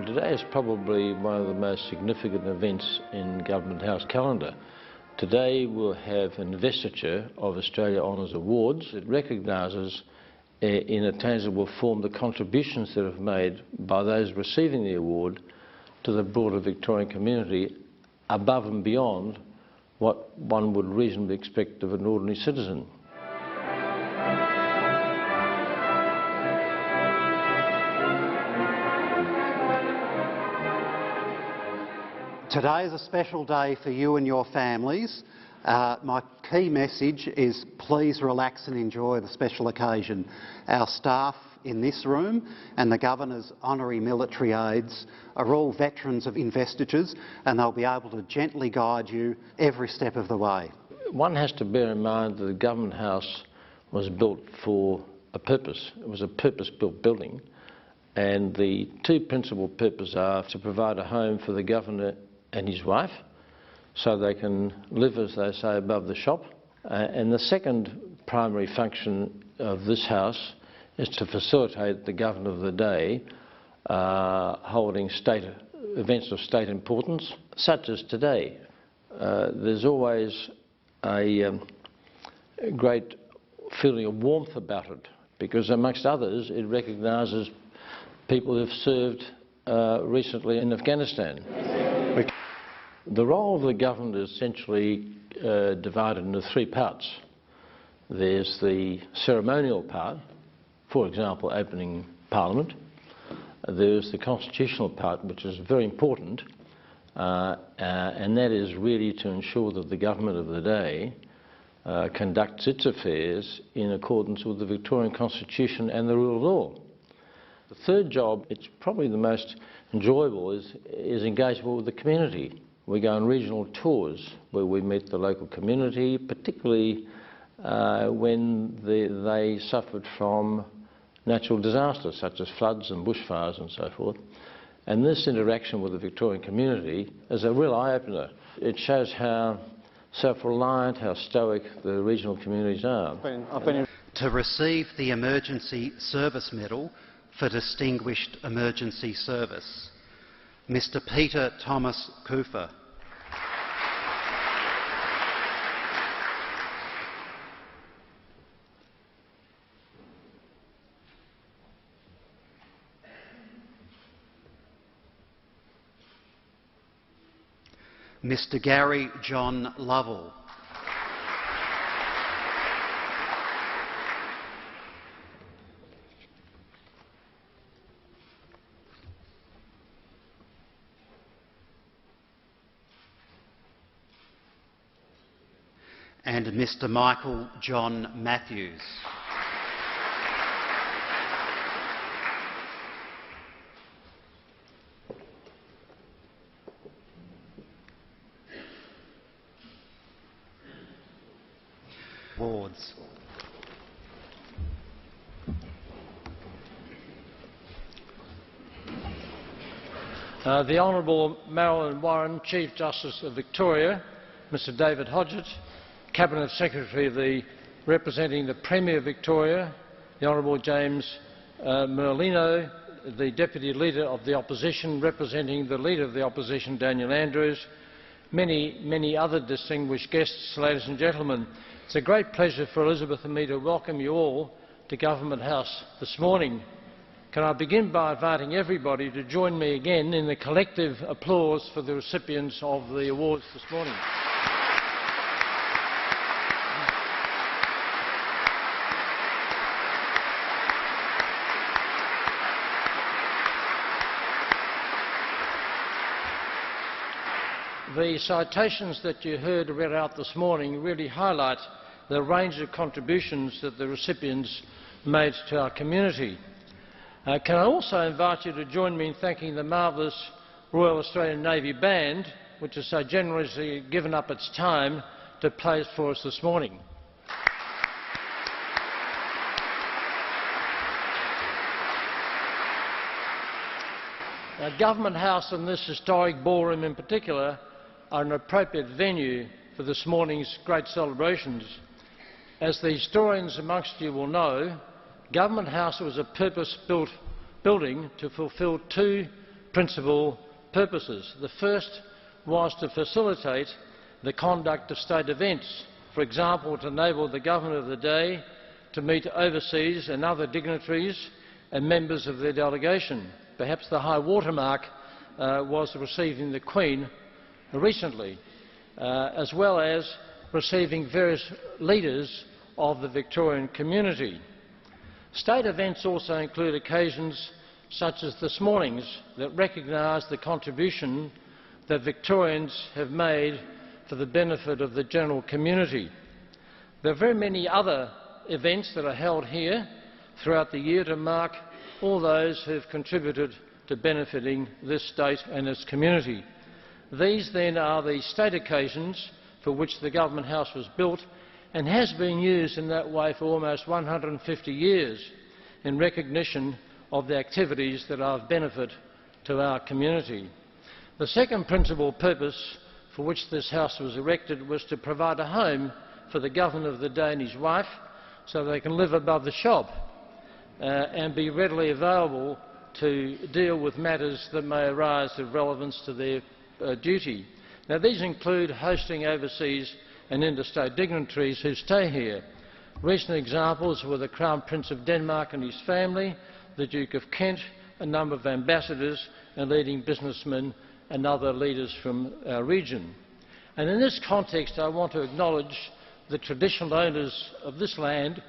Today is probably one of the most significant events in Government House calendar. Today we'll have an investiture of Australia Honours Awards. It recognises in a tangible form the contributions that have made by those receiving the award to the broader Victorian community above and beyond what one would reasonably expect of an ordinary citizen. Today is a special day for you and your families. My key message is please relax and enjoy the special occasion. Our staff in this room and the Governor's honorary military aides are all veterans of investitures, and they'll be able to gently guide you every step of the way. One has to bear in mind that the Government House was built for a purpose. It was a purpose-built building, and the two principal purposes are to provide a home for the Governor and his wife, so they can live, as they say, above the shop. And the second primary function of this House is to facilitate the Governor of the day holding events of state importance, such as today. There's always a great feeling of warmth about it, because amongst others it recognises people who've served recently in Afghanistan. The role of the Governor is essentially divided into three parts. There's the ceremonial part, for example, opening Parliament. There's the constitutional part, which is very important, and that is really to ensure that the government of the day conducts its affairs in accordance with the Victorian Constitution and the rule of law. The third job, it's probably the most enjoyable, is engagement with the community. We go on regional tours where we meet the local community, particularly when they suffered from natural disasters such as floods and bushfires and so forth. And this interaction with the Victorian community is a real eye-opener. It shows how self-reliant, how stoic the regional communities are. To receive the Emergency Service Medal for Distinguished Emergency Service, Mr. Peter Thomas Cooper. Mr. Gary John Lovell. And Mr. Michael John Matthews. Awards. The Honourable Marilyn Warren, Chief Justice of Victoria, Mr. David Hodgett, Cabinet Secretary representing the Premier of Victoria, the Honourable James Merlino, the Deputy Leader of the Opposition representing the Leader of the Opposition, Daniel Andrews, many other distinguished guests, ladies and gentlemen. It's a great pleasure for Elizabeth and me to welcome you all to Government House this morning. Can I begin by inviting everybody to join me again in the collective applause for the recipients of the awards this morning. The citations that you heard read out this morning really highlight the range of contributions that the recipients made to our community. Can I also invite you to join me in thanking the marvellous Royal Australian Navy Band, which has so generously given up its time to play for us this morning. Government House and this historic ballroom in particular are an appropriate venue for this morning's great celebrations. As the historians amongst you will know, Government House was a purpose-built building to fulfil two principal purposes. The first was to facilitate the conduct of state events, for example, to enable the government of the day to meet overseas and other dignitaries and members of their delegation. Perhaps the high watermark was receiving the Queen recently, as well as receiving various leaders of the Victorian community. State events also include occasions such as this morning's that recognise the contribution that Victorians have made for the benefit of the general community. There are very many other events that are held here throughout the year to mark all those who have contributed to benefiting this state and its community. These then are the state occasions for which the Government House was built and has been used in that way for almost 150 years in recognition of the activities that are of benefit to our community. The second principal purpose for which this house was erected was to provide a home for the Governor of the day and his wife so they can live above the shop and be readily available to deal with matters that may arise of relevance to their duty. Now, these include hosting overseas and interstate dignitaries who stay here. Recent examples were the Crown Prince of Denmark and his family, the Duke of Kent, a number of ambassadors and leading businessmen and other leaders from our region. And in this context, I want to acknowledge the traditional owners of this land,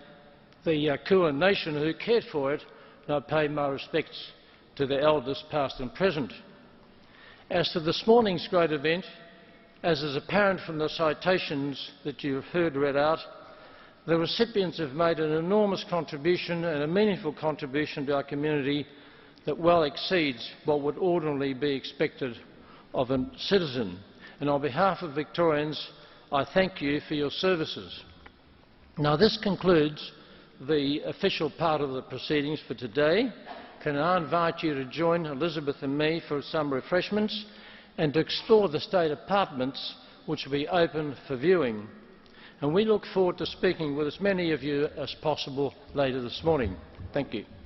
the Kulin Nation, who cared for it, and I pay my respects to the elders past and present. As to this morning's great event, as is apparent from the citations that you have heard read out, the recipients have made an enormous contribution and a meaningful contribution to our community that well exceeds what would ordinarily be expected of a citizen. And on behalf of Victorians, I thank you for your services. Now, this concludes the official part of the proceedings for today. Can I invite you to join Elizabeth and me for some refreshments and to explore the state apartments which will be open for viewing. And we look forward to speaking with as many of you as possible later this morning. Thank you.